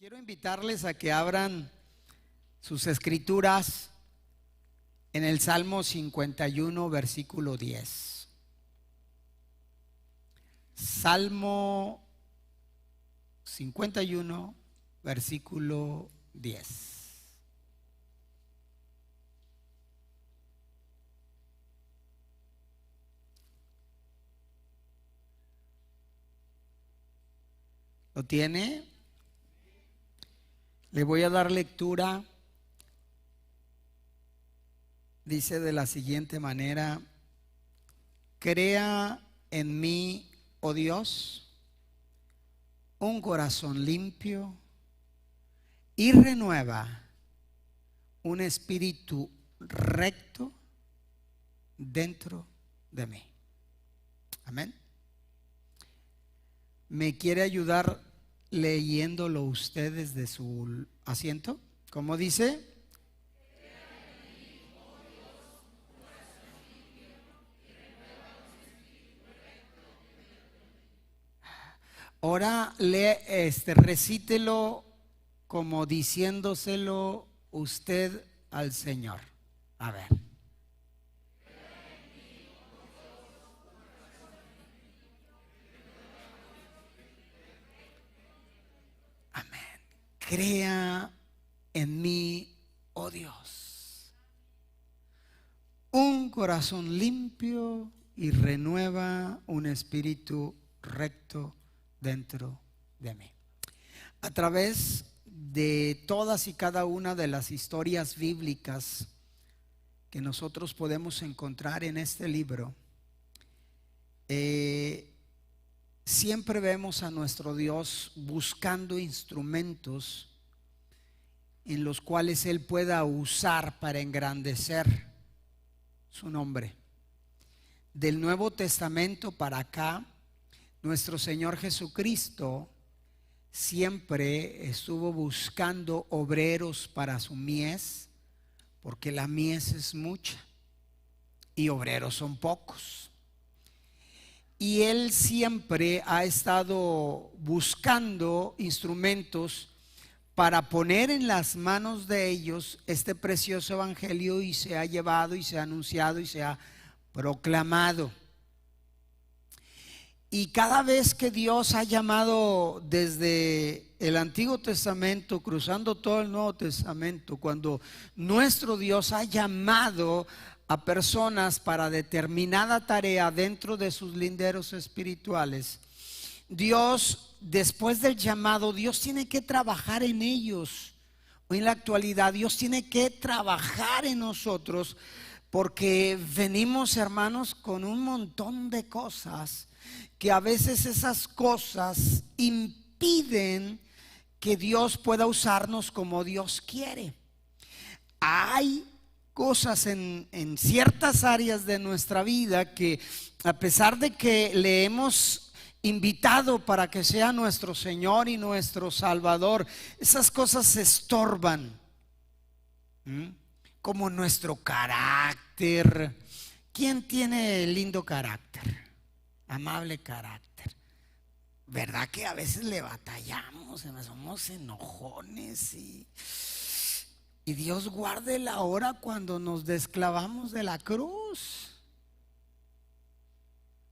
Quiero invitarles a que abran sus escrituras en el Salmo 51, versículo 10. Salmo 51, versículo 10. ¿Lo tiene? Le voy a dar lectura. Dice de la siguiente manera: crea en mí, oh Dios, un corazón limpio y renueva un espíritu recto dentro de mí. Amén. ¿Me quiere ayudar leyéndolo usted desde su asiento? ¿Cómo dice? Ahora recítelo como diciéndoselo usted al Señor. A ver. Amén. Crea en mí, oh Dios, un corazón limpio y renueva un espíritu recto dentro de mí. A través de todas y cada una de las historias bíblicas que nosotros podemos encontrar en este libro, siempre vemos a nuestro Dios buscando instrumentos en los cuales Él pueda usar para engrandecer su nombre. Del Nuevo Testamento para acá, nuestro Señor Jesucristo siempre estuvo buscando obreros para su mies, porque la mies es mucha y obreros son pocos. Y Él siempre ha estado buscando instrumentos para poner en las manos de ellos este precioso evangelio, y se ha llevado y se ha anunciado y se ha proclamado. Y cada vez que Dios ha llamado desde el Antiguo Testamento, cruzando todo el Nuevo Testamento, cuando nuestro Dios ha llamado a personas para determinada tarea dentro de sus linderos espirituales, Dios, después del llamado, Dios tiene que trabajar en ellos. Hoy en la actualidad Dios tiene que trabajar en nosotros, porque venimos, hermanos, con un montón de cosas que a veces esas cosas impiden que Dios pueda usarnos como Dios quiere. Hay cosas en ciertas áreas de nuestra vida que, a pesar de que le hemos invitado para que sea nuestro Señor y nuestro Salvador, esas cosas se estorban, como nuestro carácter. ¿Quién tiene lindo carácter? Amable carácter. ¿Verdad que a veces le batallamos? Somos enojones y Dios guarde la hora cuando nos desclavamos de la cruz,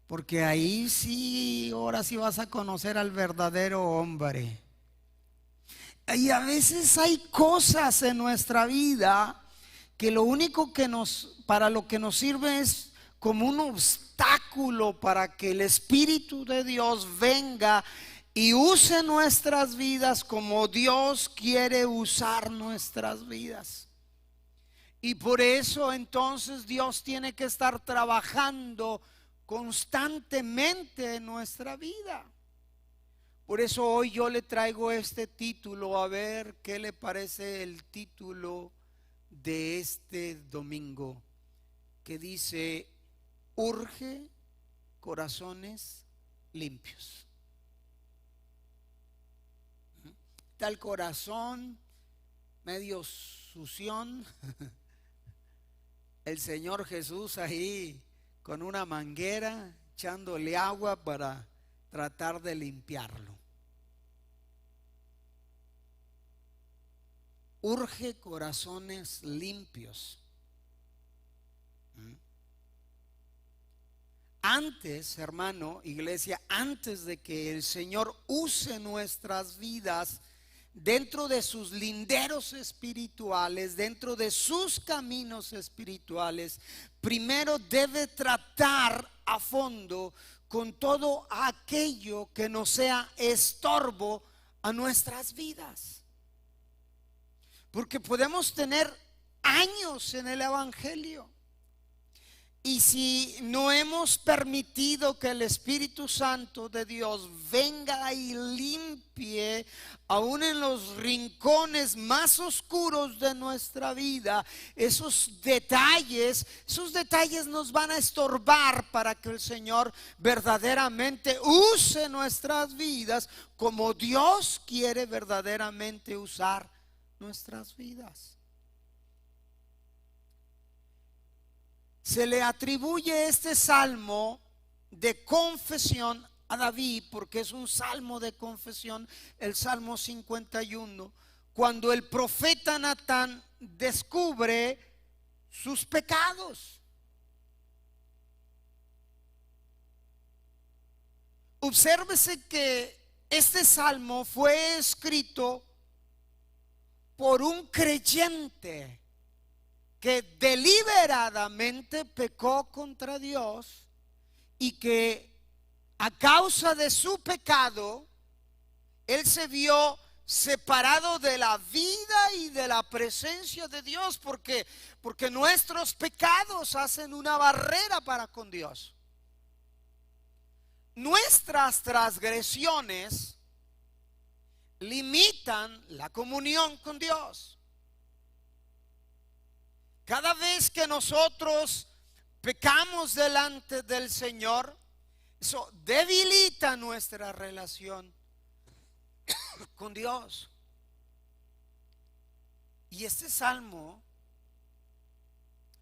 porque ahí sí, ahora sí vas a conocer al verdadero hombre. Y a veces hay cosas en nuestra vida que lo único que para lo que nos sirve es como un obstáculo para que el Espíritu de Dios venga y use nuestras vidas como Dios quiere usar nuestras vidas. Y por eso entonces Dios tiene que estar trabajando constantemente en nuestra vida. Por eso hoy yo le traigo este título, a ver qué le parece el título de este domingo, que dice: urge corazones limpios. Está el corazón medio sución, el Señor Jesús ahí con una manguera echándole agua para tratar de limpiarlo. urge corazones limpios. Antes, hermano, iglesia, antes de que el Señor use nuestras vidas dentro de sus linderos espirituales, dentro de sus caminos espirituales, primero debe tratar a fondo con todo aquello que no sea estorbo a nuestras vidas. Porque podemos tener años en el evangelio, y si no hemos permitido que el Espíritu Santo de Dios venga y limpie aún en los rincones más oscuros de nuestra vida, esos detalles nos van a estorbar para que el Señor verdaderamente use nuestras vidas como Dios quiere verdaderamente usar nuestras vidas. Se le atribuye este salmo de confesión a David, porque es un salmo de confesión, el Salmo 51, cuando el profeta Natán descubre sus pecados. Obsérvese que este salmo fue escrito por un creyente que deliberadamente pecó contra Dios y que a causa de su pecado él se vio separado de la vida y de la presencia de Dios, porque nuestros pecados hacen una barrera para con Dios. Nuestras transgresiones limitan la comunión con Dios. Cada vez que nosotros pecamos delante del Señor, eso debilita nuestra relación con Dios. Y este salmo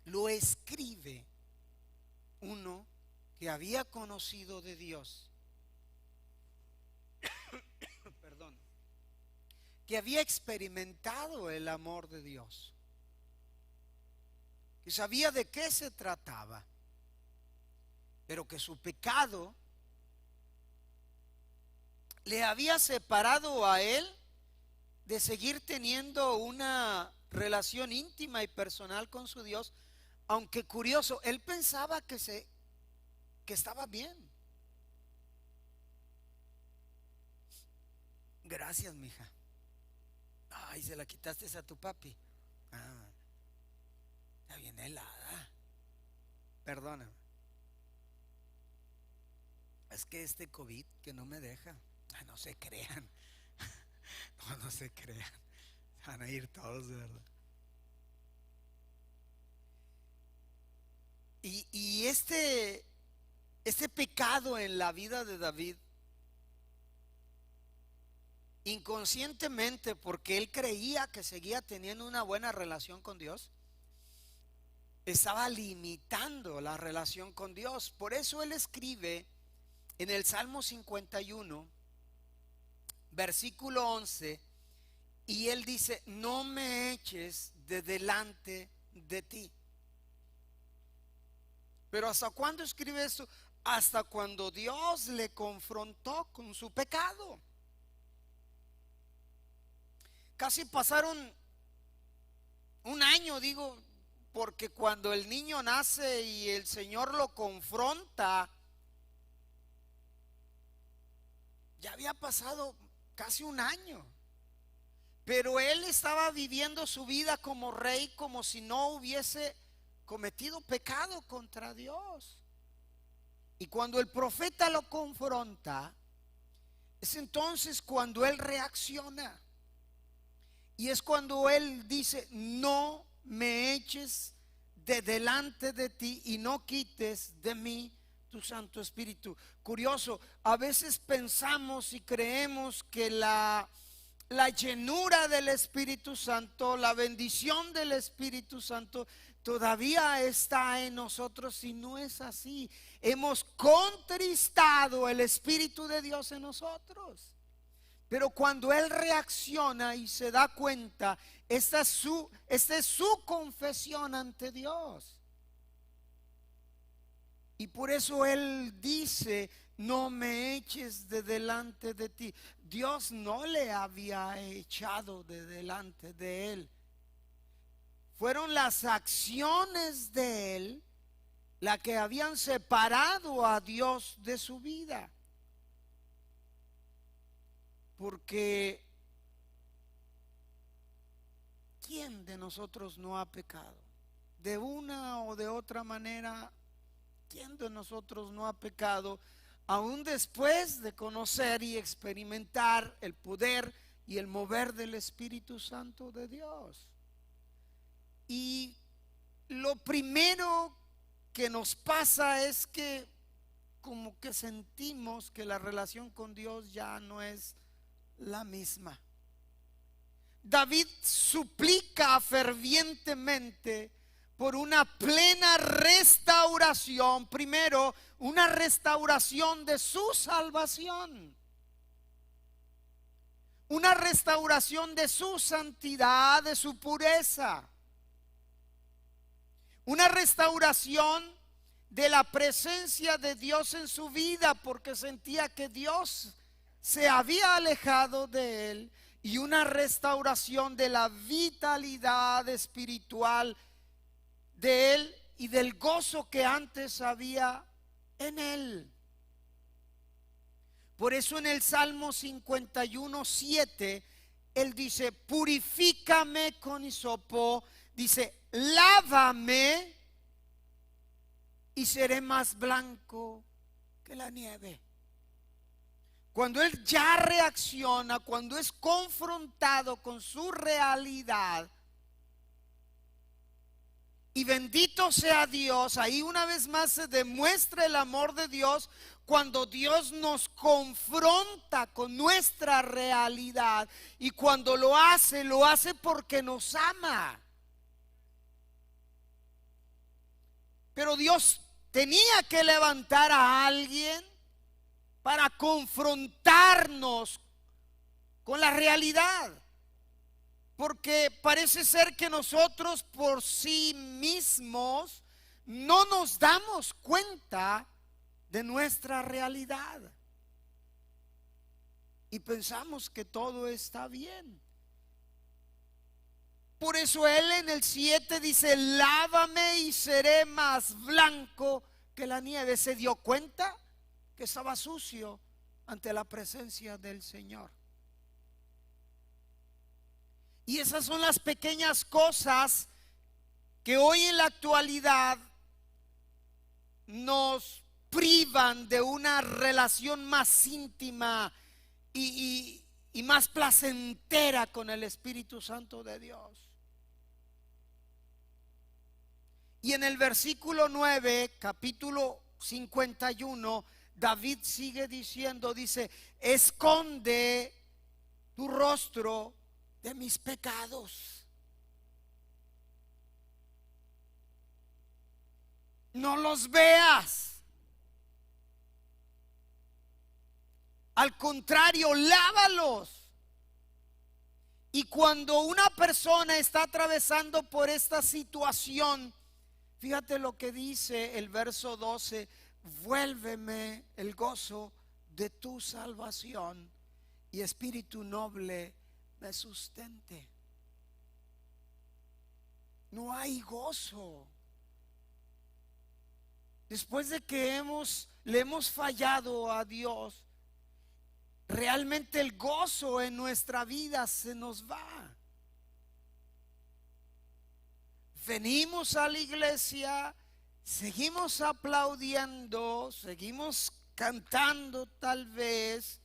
lo escribe uno que había conocido de Dios, perdón, que había experimentado el amor de Dios, que sabía de qué se trataba, pero que su pecado le había separado a él de seguir teniendo una relación íntima y personal con su Dios. Aunque curioso, él pensaba que estaba bien. Gracias, mija. Ay, se la quitaste a tu papi. Está bien helada. Perdóname. Es que este COVID que no me deja. No se crean. No se crean. Van a ir todos, de verdad. Y este pecado en la vida de David, inconscientemente, porque él creía que seguía teniendo una buena relación con Dios, estaba limitando la relación con Dios. Por eso él escribe en el Salmo 51, versículo 11, y él dice: no me eches de delante de ti. Pero ¿hasta cuándo escribe esto? Hasta cuando Dios le confrontó con su pecado. Casi pasaron un año, digo, porque cuando el niño nace y el Señor lo confronta, ya había pasado casi un año. Pero él estaba viviendo su vida como rey, como si no hubiese cometido pecado contra Dios. Y cuando el profeta lo confronta, es entonces cuando él reacciona. Y es cuando él dice: no me eches de delante de ti y no quites de mí tu Santo Espíritu. Curioso, a veces pensamos y creemos que la llenura del Espíritu Santo, la bendición del Espíritu Santo todavía está en nosotros, y no es así. Hemos contristado el Espíritu de Dios en nosotros. Pero cuando él reacciona y se da cuenta, esta es su confesión ante Dios. Y por eso él dice: no me eches de delante de ti. Dios no le había echado de delante de él. Fueron las acciones de él las que habían separado a Dios de su vida. Porque ¿quién de nosotros no ha pecado? De una o de otra manera, ¿quién de nosotros no ha pecado? Aún después de conocer y experimentar el poder y el mover del Espíritu Santo de Dios. Y lo primero que nos pasa es que como que sentimos que la relación con Dios ya no es la misma. David suplica fervientemente por una plena restauración. Primero, una restauración de su salvación, una restauración de su santidad, de su pureza, una restauración de la presencia de Dios en su vida, porque sentía que Dios se había alejado de él, y una restauración de la vitalidad espiritual de él y del gozo que antes había en él. Por eso en el Salmo 51:7 él dice: purifícame con hisopo, dice, lávame y seré más blanco que la nieve. Cuando él ya reacciona, cuando es confrontado con su realidad, y bendito sea Dios, ahí una vez más se demuestra el amor de Dios, cuando Dios nos confronta con nuestra realidad, y cuando lo hace porque nos ama. Pero Dios tenía que levantar a alguien para confrontarnos con la realidad, porque parece ser que nosotros por sí mismos no nos damos cuenta de nuestra realidad y pensamos que todo está bien. Por eso él en el 7 dice: lávame y seré más blanco que la nieve. Se dio cuenta que estaba sucio ante la presencia del Señor. Y esas son las pequeñas cosas que hoy en la actualidad nos privan de una relación más íntima y más placentera con el Espíritu Santo de Dios. Y en el versículo 9, capítulo 51, David sigue diciendo, dice: esconde tu rostro de mis pecados, no los veas, al contrario, lávalos. Y cuando una persona está atravesando por esta situación, fíjate lo que dice el verso 12: vuélveme el gozo de tu salvación, y espíritu noble me sustente. No hay gozo. Después de que le hemos fallado a Dios, realmente el gozo en nuestra vida se nos va. Venimos a la iglesia, seguimos aplaudiendo, seguimos cantando tal vez.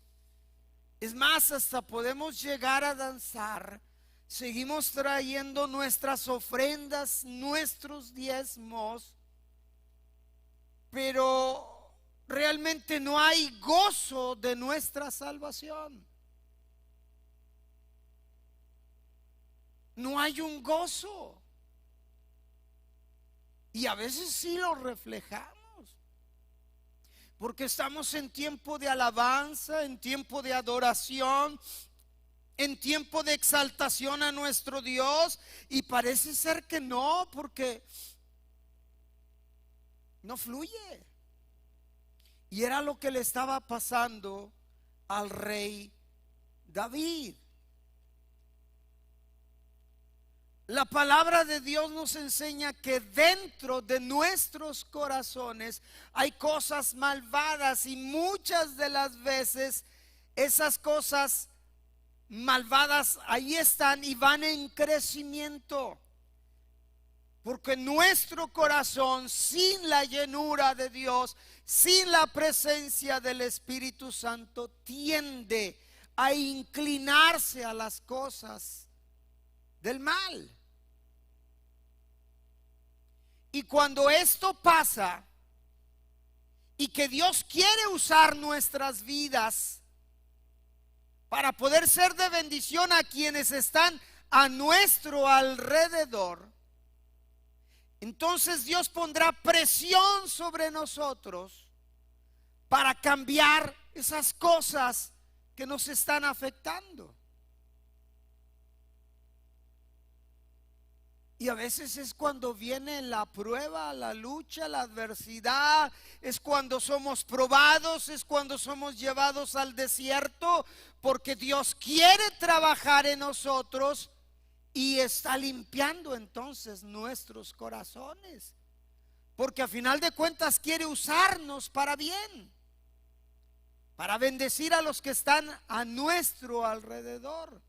Es más, hasta podemos llegar a danzar. Seguimos trayendo nuestras ofrendas, nuestros diezmos, pero realmente no hay gozo de nuestra salvación. No hay un gozo. Y a veces sí lo reflejamos. porque estamos en tiempo de alabanza, en tiempo de adoración, en tiempo de exaltación a nuestro Dios, y parece ser que no, porque no fluye. Y era lo que le estaba pasando al rey David. La palabra de Dios nos enseña que dentro de nuestros corazones hay cosas malvadas, y muchas de las veces esas cosas malvadas ahí están y van en crecimiento. Porque nuestro corazón, sin la llenura de Dios, sin la presencia del Espíritu Santo, tiende a inclinarse a las cosas del mal. Y cuando esto pasa, y que Dios quiere usar nuestras vidas para poder ser de bendición a quienes están a nuestro alrededor, entonces Dios pondrá presión sobre nosotros para cambiar esas cosas que nos están afectando. Y a veces es cuando viene la prueba, la lucha, la adversidad, es cuando somos probados, es cuando somos llevados al desierto, porque Dios quiere trabajar en nosotros y está limpiando entonces nuestros corazones, porque a final de cuentas quiere usarnos para bien, para bendecir a los que están a nuestro alrededor.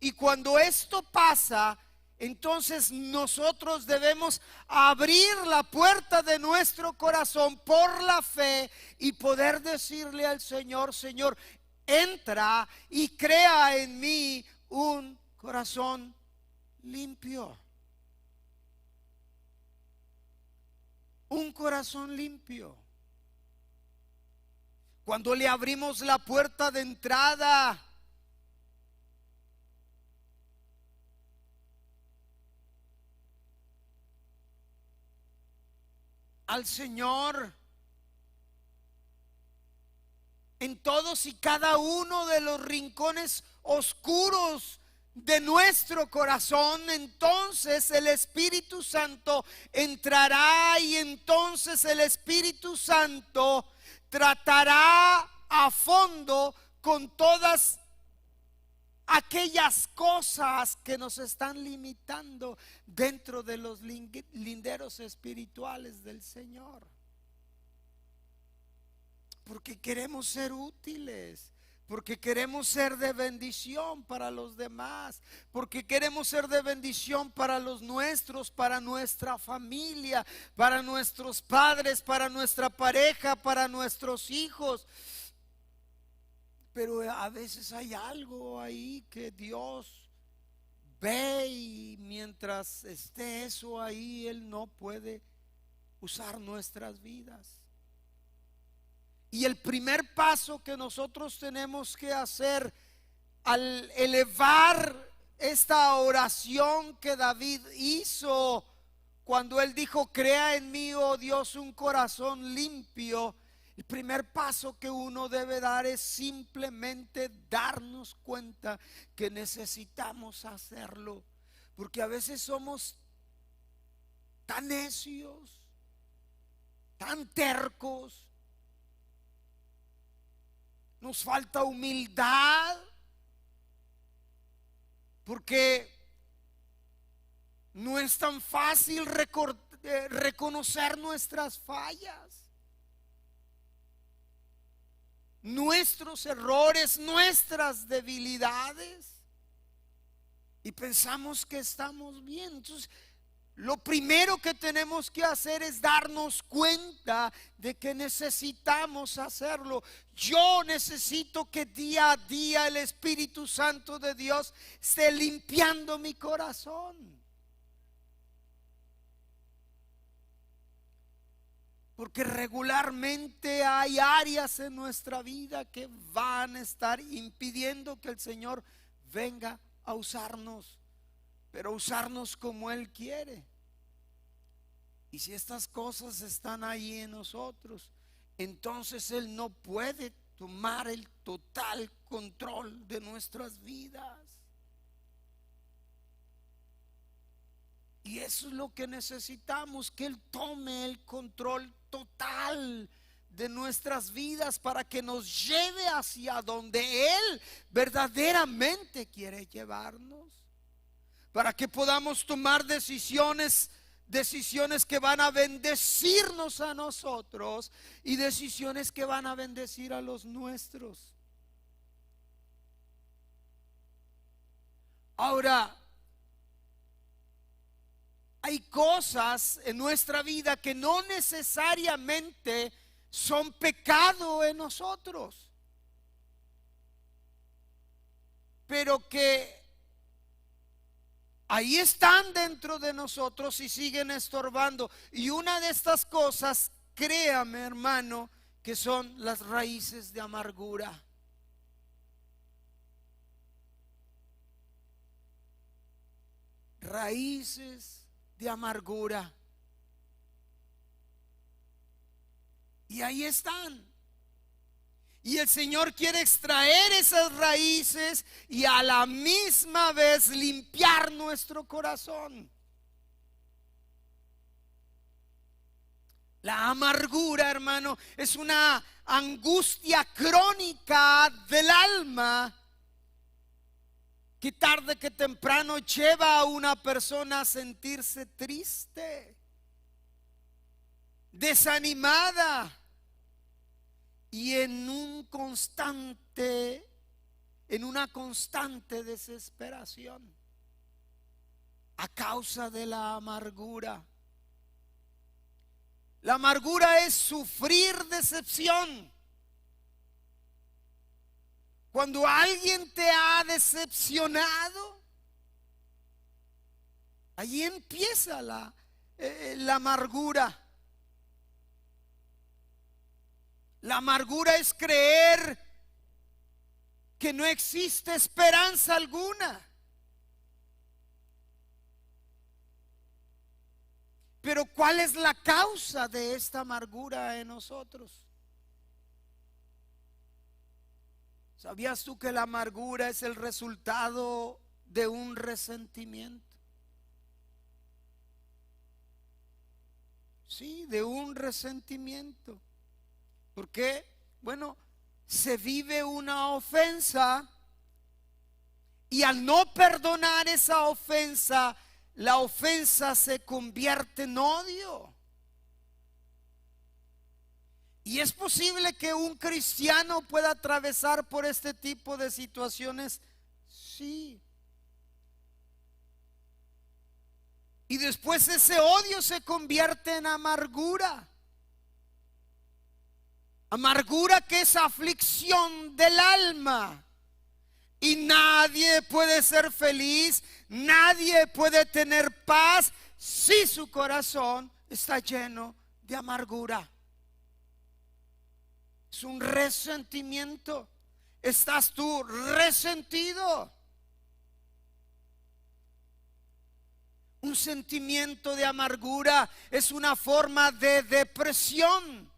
Y cuando esto pasa, entonces nosotros debemos abrir la puerta de nuestro corazón por la fe y poder decirle al Señor: Señor, entra y crea en mí un corazón limpio. Un corazón limpio. Cuando le abrimos la puerta de entrada al Señor, en todos y cada uno de los rincones oscuros de nuestro corazón, entonces el Espíritu Santo entrará, y entonces el Espíritu Santo tratará a fondo con todas aquellas cosas que nos están limitando dentro de los linderos espirituales del Señor. Porque queremos ser útiles, porque queremos ser de bendición para los demás, porque queremos ser de bendición para los nuestros, para nuestra familia, para nuestros padres, para nuestra pareja, para nuestros hijos. Pero a veces hay algo ahí que Dios ve, y mientras esté eso ahí, Él no puede usar nuestras vidas. Y el primer paso que nosotros tenemos que hacer al elevar esta oración que David hizo, cuando él dijo: crea en mí, oh Dios, un corazón limpio, el primer paso que uno debe dar es simplemente darnos cuenta que necesitamos hacerlo. Porque a veces somos tan necios, tan tercos, nos falta humildad, porque no es tan fácil reconocer nuestras fallas, nuestros errores, nuestras debilidades, y pensamos que estamos bien. Entonces, lo primero que tenemos que hacer es darnos cuenta de que necesitamos hacerlo. Yo necesito que día a día el Espíritu Santo de Dios esté limpiando mi corazón. Porque regularmente hay áreas en nuestra vida que van a estar impidiendo que el Señor venga a usarnos, pero usarnos como Él quiere. Y si estas cosas están ahí en nosotros, entonces Él no puede tomar el total control de nuestras vidas. Y eso es lo que necesitamos, que Él tome el control total de nuestras vidas para que nos lleve hacia donde Él verdaderamente quiere llevarnos, para que podamos tomar decisiones que van a bendecirnos a nosotros y decisiones que van a bendecir a los nuestros. Ahora, hay cosas en nuestra vida que no necesariamente son pecado en nosotros, pero que ahí están dentro de nosotros y siguen estorbando. Y una de estas cosas, créame hermano, que son las raíces de amargura. Raíces de amargura. Y ahí están. Y el Señor quiere extraer esas raíces y a la misma vez limpiar nuestro corazón. La amargura, hermano, es una angustia crónica del alma que tarde que temprano lleva a una persona a sentirse triste, desanimada y en una constante desesperación a causa de la amargura. La amargura es sufrir decepción. Cuando alguien te ha decepcionado, allí empieza la amargura. La amargura es creer que no existe esperanza alguna. Pero ¿cuál es la causa de esta amargura en nosotros? ¿Sabías tú que la amargura es el resultado de un resentimiento? Sí, de un resentimiento. ¿Por qué? Bueno, se vive una ofensa y al no perdonar esa ofensa, la ofensa se convierte en odio. Y es posible que un cristiano pueda atravesar por este tipo de situaciones, sí. Y después ese odio se convierte en amargura. Amargura que es aflicción del alma. Y nadie puede ser feliz, nadie puede tener paz si su corazón está lleno de amargura. Es un resentimiento. ¿Estás tú resentido? Un sentimiento de amargura es una forma de depresión.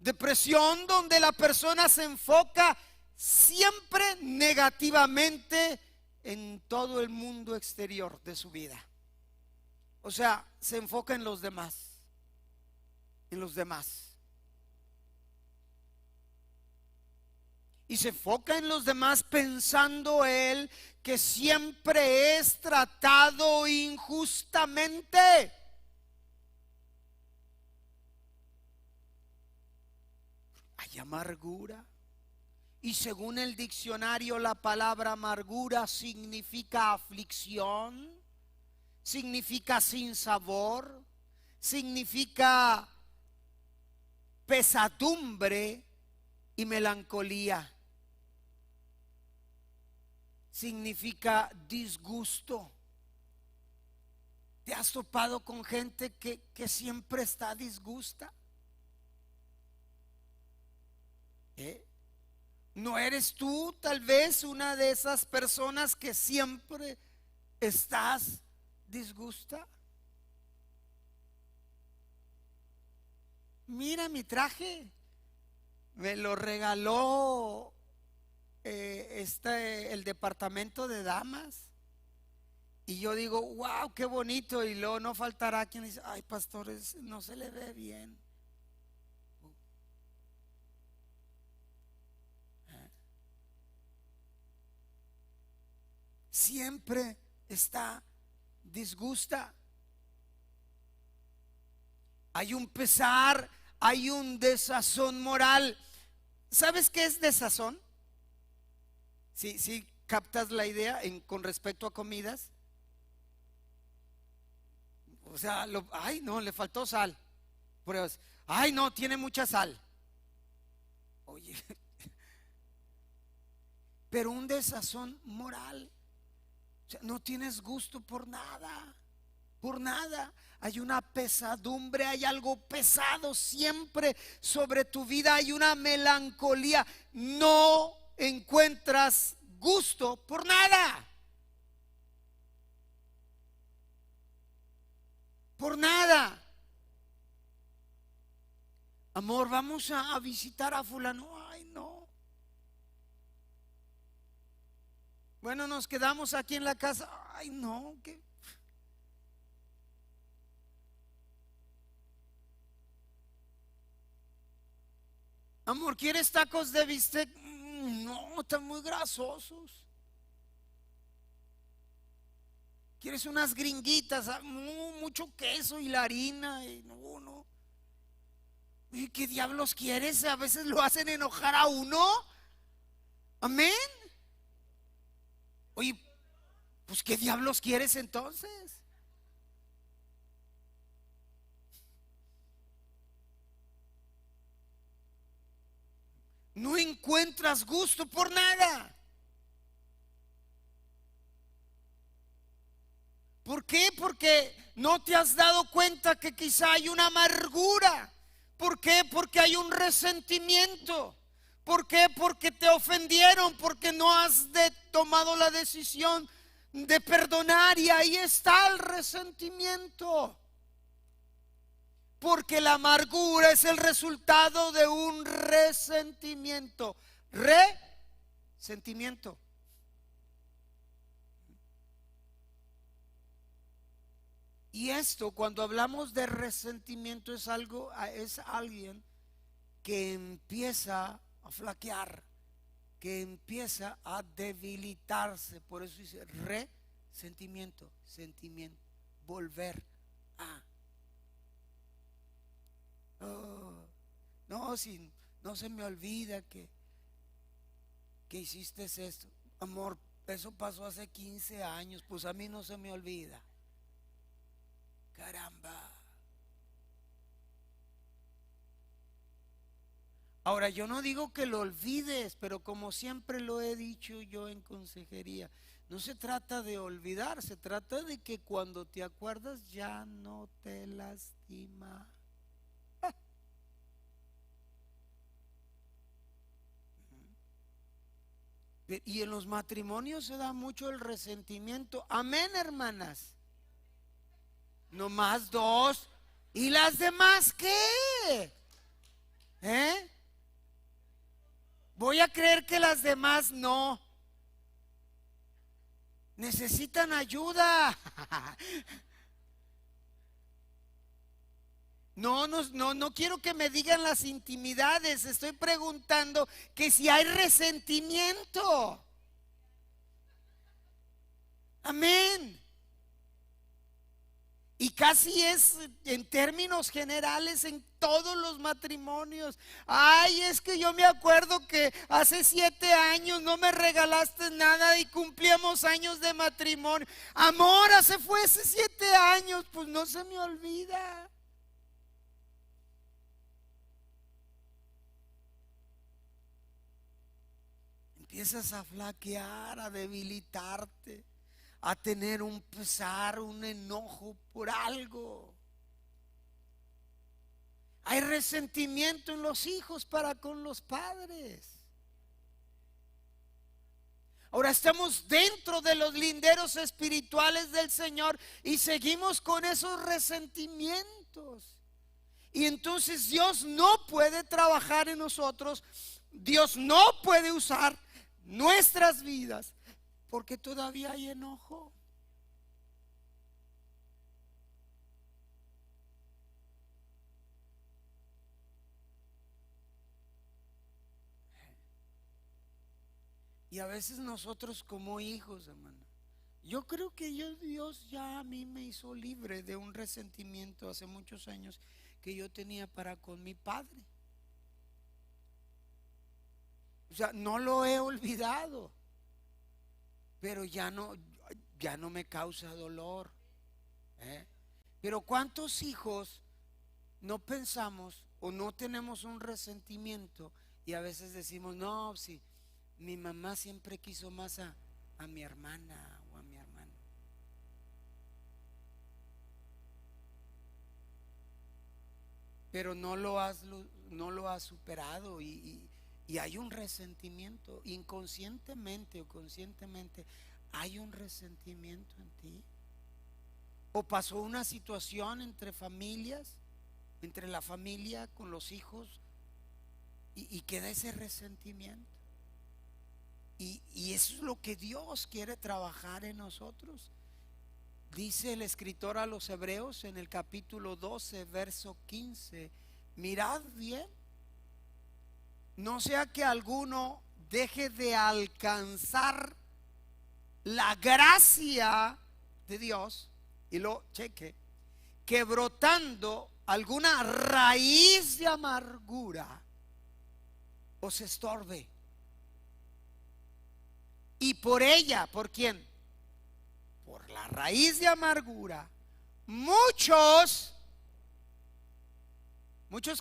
Depresión donde la persona se enfoca siempre negativamente en todo el mundo exterior de su vida. O sea, se enfoca en los demás. En los demás. Y se enfoca en los demás pensando él que siempre es tratado injustamente. Hay amargura. Y según el diccionario, la palabra amargura significa aflicción, significa sin sabor, significa pesadumbre y melancolía. Significa disgusto. ¿Te has topado con gente que siempre está disgusta? ¿No eres tú tal vez una de esas personas que siempre estás disgusta? Mira mi traje, me lo regaló el departamento de damas. Y yo digo, wow, qué bonito. Y luego no faltará quien dice, ay, pastores, no se le ve bien. Siempre está disgusta. Hay un pesar, hay un desazón moral. ¿Sabes qué es desazón? Si captas la idea con respecto a comidas. O sea, ay no, le faltó sal. Pruebas, ay no, tiene mucha sal. Oye, pero un desazón moral. O sea, no tienes gusto por nada. Por nada. Hay una pesadumbre, hay algo pesado siempre sobre tu vida, hay una melancolía. No encuentras gusto por nada. Por nada. Amor, vamos a visitar a fulano. Ay, no. Bueno, nos quedamos aquí en la casa. Ay, no, ¿qué? Amor, ¿quieres tacos de bistec? No, están muy grasosos. ¿Quieres unas gringuitas? Mucho queso y la harina. Y no. ¿Y qué diablos quieres? A veces lo hacen enojar a uno. Amén. Oye, pues ¿qué diablos quieres entonces? No encuentras gusto por nada. ¿Por qué? Porque no te has dado cuenta que quizá hay una amargura. ¿Por qué? Porque hay un resentimiento. ¿Por qué? Porque te ofendieron, porque no has tomado la decisión de perdonar, y ahí está el resentimiento. Porque la amargura es el resultado de un resentimiento. Resentimiento. Y esto, cuando hablamos de resentimiento, es alguien que empieza a flaquear, que empieza a debilitarse. Por eso dice resentimiento, sentimiento, volver a. Oh, no, si no se me olvida que hiciste esto. Amor, eso pasó hace 15 años, pues a mí no se me olvida. Caramba. Ahora, yo no digo que lo olvides, pero como siempre lo he dicho yo en consejería, no se trata de olvidar, se trata de que cuando te acuerdas ya no te lastima. Y en los matrimonios se da mucho el resentimiento. Amén, hermanas. No más dos. ¿Y las demás qué? Voy a creer que las demás no. Necesitan ayuda. No quiero que me digan las intimidades. Estoy preguntando que si hay resentimiento. Amén. Y casi es en términos generales en todos los matrimonios. Ay, es que yo me acuerdo que hace 7 años no me regalaste nada y cumplíamos años de matrimonio. Amor, hace 7 años, pues no se me olvida. Empiezas a flaquear, a debilitarte, a tener un pesar, un enojo por algo. Hay resentimiento en los hijos para con los padres. Ahora estamos dentro de los linderos espirituales del Señor y seguimos con esos resentimientos. Y entonces Dios no puede trabajar en nosotros, Dios no puede usar nuestras vidas porque todavía hay enojo. Y a veces nosotros como hijos, hermano, yo creo que Dios ya a mí me hizo libre de un resentimiento hace muchos años que yo tenía para con mi padre. O sea, no lo he olvidado, pero ya no me causa dolor. Pero ¿cuántos hijos no pensamos o no tenemos un resentimiento y a veces decimos, no, sí, mi mamá siempre quiso más a mi hermana o a mi hermano? Pero no lo has superado y hay un resentimiento, inconscientemente o conscientemente, hay un resentimiento en ti. O pasó una situación entre familias, entre la familia con los hijos, y queda ese resentimiento. Y eso es lo que Dios quiere trabajar en nosotros. Dice el escritor a los Hebreos en el capítulo 12, verso 15: mirad bien, no sea que alguno deje de alcanzar la gracia de Dios, y lo cheque, que brotando alguna raíz de amargura os estorbe. Y por ella, ¿por quién? Por la raíz de amargura, muchos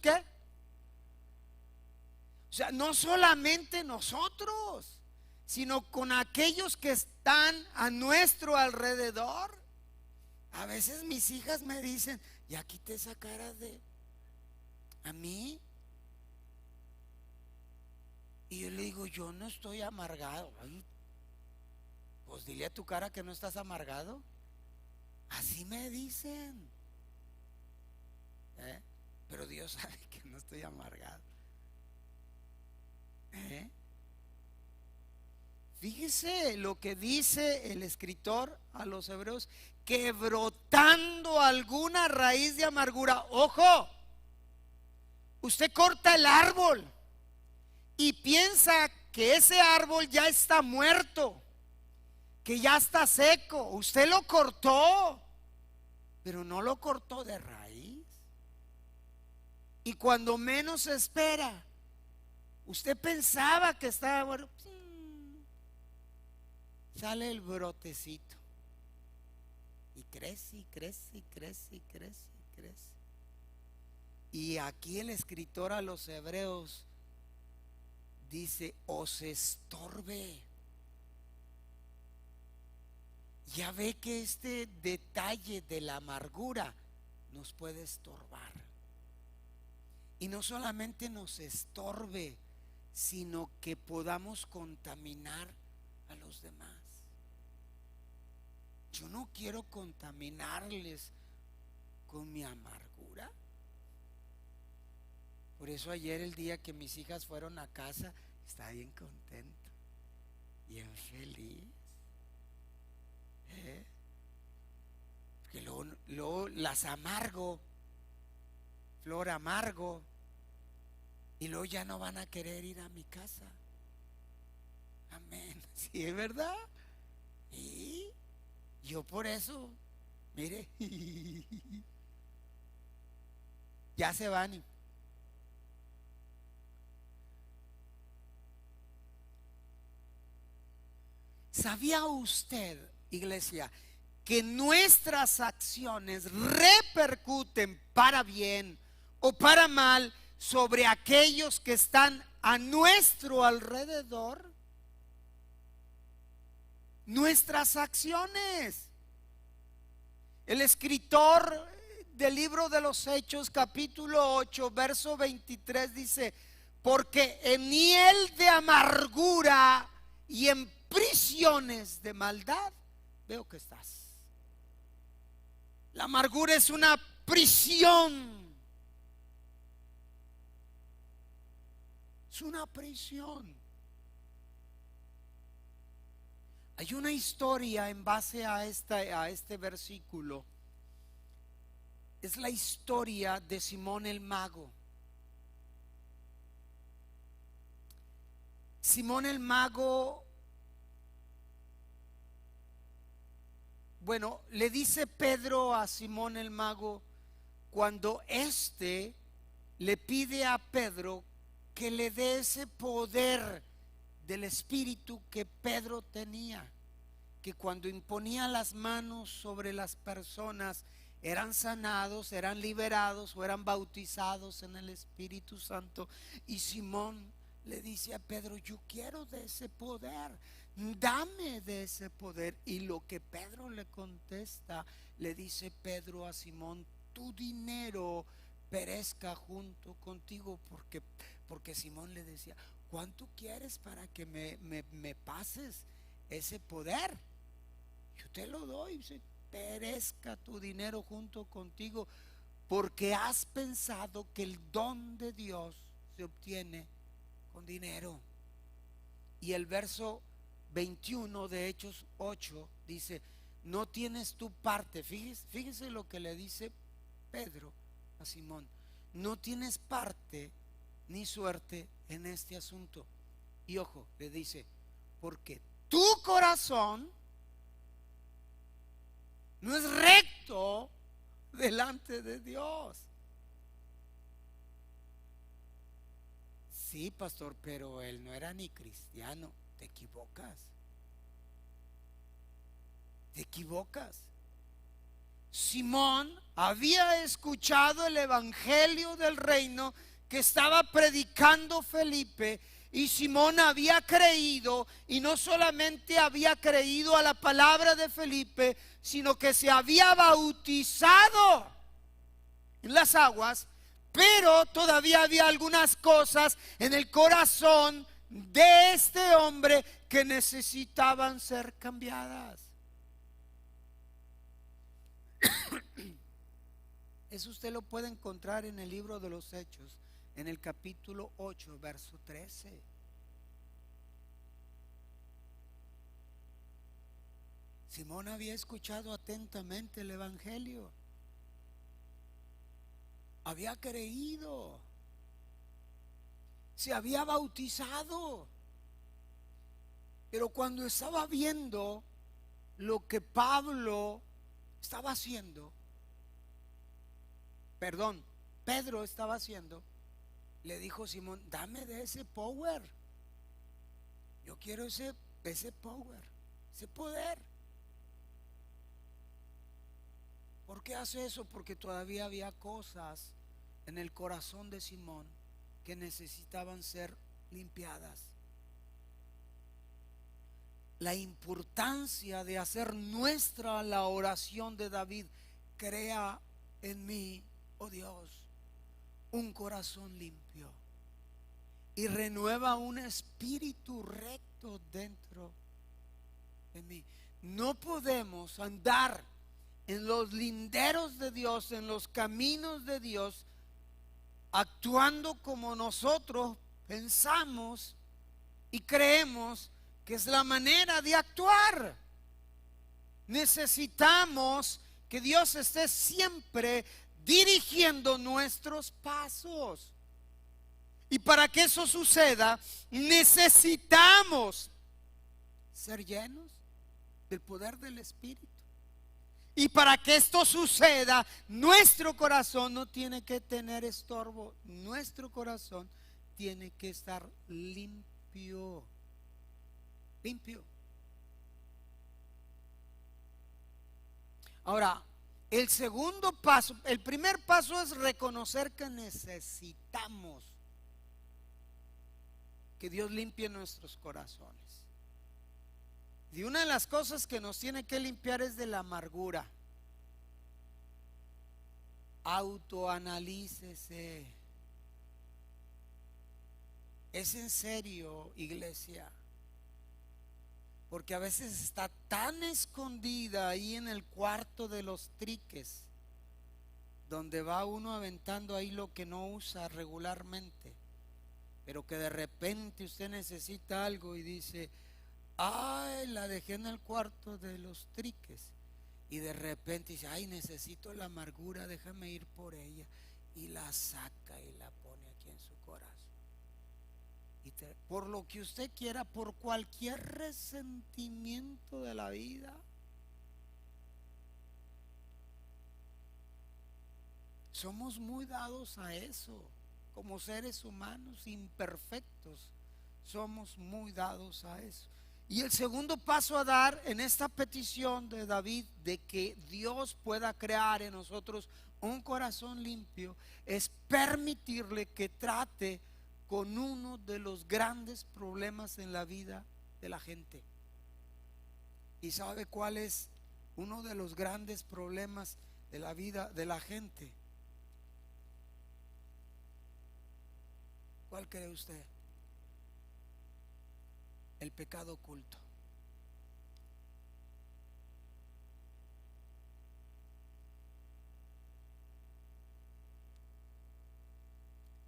¿qué? O sea, no solamente nosotros, sino con aquellos que están a nuestro alrededor. A veces mis hijas me dicen, ya quité esa cara de a mí. Y yo le digo, yo no estoy amargado. Ay, pues dile a tu cara que no estás amargado. Así me dicen. Pero Dios sabe que no estoy amargado. Fíjese lo que dice el escritor a los Hebreos, que brotando alguna raíz de amargura. Ojo, usted corta el árbol y piensa que ese árbol ya está muerto, que ya está seco. Usted lo cortó, pero no lo cortó de raíz. Y cuando menos espera, usted pensaba que estaba bueno, sale el brotecito y crece y crece y crece y crece y crece. Y aquí el escritor a los Hebreos dice, os estorbe. Ya ve que este detalle de la amargura nos puede estorbar. Y no solamente nos estorbe, sino que podamos contaminar a los demás. Yo no quiero contaminarles con mi amargura. Por eso ayer, el día que mis hijas fueron a casa, estaba bien contento, bien feliz. Porque luego las amargo, flor amargo, y luego ya no van a querer ir a mi casa. Amén. ¿Sí es verdad? Y yo por eso, mire, ya se van. ¿Sabía usted, iglesia, que nuestras acciones repercuten para bien o para mal sobre aquellos que están a nuestro alrededor? Nuestras acciones. El escritor del libro de los Hechos, capítulo 8, verso 23 dice: porque en hiel de amargura y en prisiones de maldad veo que estás. La amargura es una prisión Es una prisión. Hay una historia en base a este versículo. Es la historia de Simón el Mago. Simón el Mago, bueno, le dice Pedro a Simón el Mago, cuando éste le pide a Pedro que le dé ese poder del Espíritu que Pedro tenía, que cuando imponía las manos sobre las personas eran sanados, eran liberados o eran bautizados en el Espíritu Santo. Y Simón le dice a Pedro: yo quiero de ese poder, dame de ese poder. Y lo que Pedro le contesta, le dice Pedro a Simón: tu dinero perezca junto contigo, porque Simón le decía: ¿cuánto quieres para que me pases ese poder? Yo te lo doy. Dice: perezca tu dinero junto contigo, porque has pensado que el don de Dios se obtiene con dinero. Y el verso 21 de Hechos 8 dice: no tienes tu parte. Fíjese lo que le dice Pedro a Simón: no tienes parte ni suerte en este asunto. Y ojo, le dice: porque tu corazón no es recto delante de Dios. Sí, pastor, pero él no era ni cristiano. Te equivocas. Te equivocas. Simón había escuchado el evangelio del reino que estaba predicando Felipe, y Simón había creído, y no solamente había creído a la palabra de Felipe, sino que se había bautizado en las aguas. Pero todavía había algunas cosas en el corazón de este hombre que necesitaban ser cambiadas. Eso usted lo puede encontrar en el libro de los Hechos, en el capítulo 8, verso 13. Simón había escuchado atentamente el evangelio, había creído, se había bautizado, pero cuando estaba viendo lo que Pedro estaba haciendo, le dijo Simón: dame de ese power, yo quiero ese power, ese poder. ¿Por qué hace eso? Porque todavía había cosas en el corazón de Simón que necesitaban ser limpiadas. La importancia de hacer nuestra la oración de David: crea en mí, oh Dios, un corazón limpio y renueva un espíritu recto dentro de mí. No podemos andar en los linderos de Dios, en los caminos de Dios, actuando como nosotros pensamos y creemos que es la manera de actuar. Necesitamos que Dios esté siempre dirigiendo nuestros pasos. Y para que eso suceda, necesitamos ser llenos del poder del Espíritu. Y para que esto suceda, nuestro corazón no tiene que tener estorbo. Nuestro corazón tiene que estar limpio. Limpio. Ahora, el segundo paso, el primer paso es reconocer que necesitamos que Dios limpie nuestros corazones. Y una de las cosas que nos tiene que limpiar es de la amargura. Autoanalícese. Es en serio, iglesia, porque a veces está tan escondida ahí en el cuarto de los triques, donde va uno aventando ahí lo que no usa regularmente. pero que de repente usted necesita algo y dice, ay, la dejé en el cuarto de los triques, y de repente dice, ay, necesito la amargura, déjame ir por ella, y la saca y la pone aquí en su corazón. Y por lo que usted quiera, por cualquier resentimiento de la vida, somos muy dados a eso. Como seres humanos imperfectos, somos muy dados a eso. Y el segundo paso a dar en esta petición de David de que Dios pueda crear en nosotros un corazón limpio es permitirle que trate con uno de los grandes problemas en la vida de la gente. ¿Y sabe cuál es uno de los grandes problemas de la vida de la gente? ¿Cuál cree usted? El pecado oculto.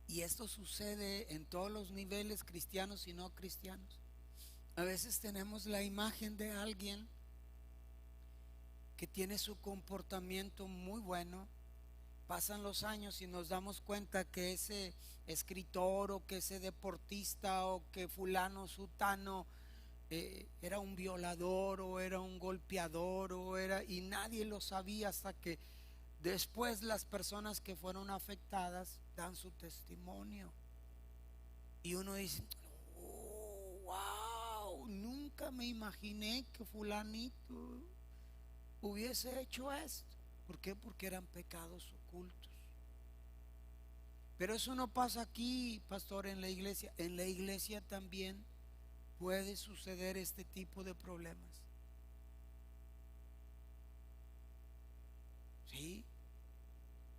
Y esto sucede en todos los niveles, cristianos y no cristianos. A veces tenemos la imagen de alguien que tiene su comportamiento muy bueno. Pasan los años y nos damos cuenta que ese escritor o que ese deportista o que fulano sutano era un violador o era un golpeador y nadie lo sabía hasta que después las personas que fueron afectadas dan su testimonio y uno dice, oh, wow, nunca me imaginé que fulanito hubiese hecho esto. ¿Por qué? Porque eran pecados ocultos. Pero eso no pasa aquí, pastor, en la iglesia. En la iglesia también puede suceder este tipo de problemas. ¿Sí?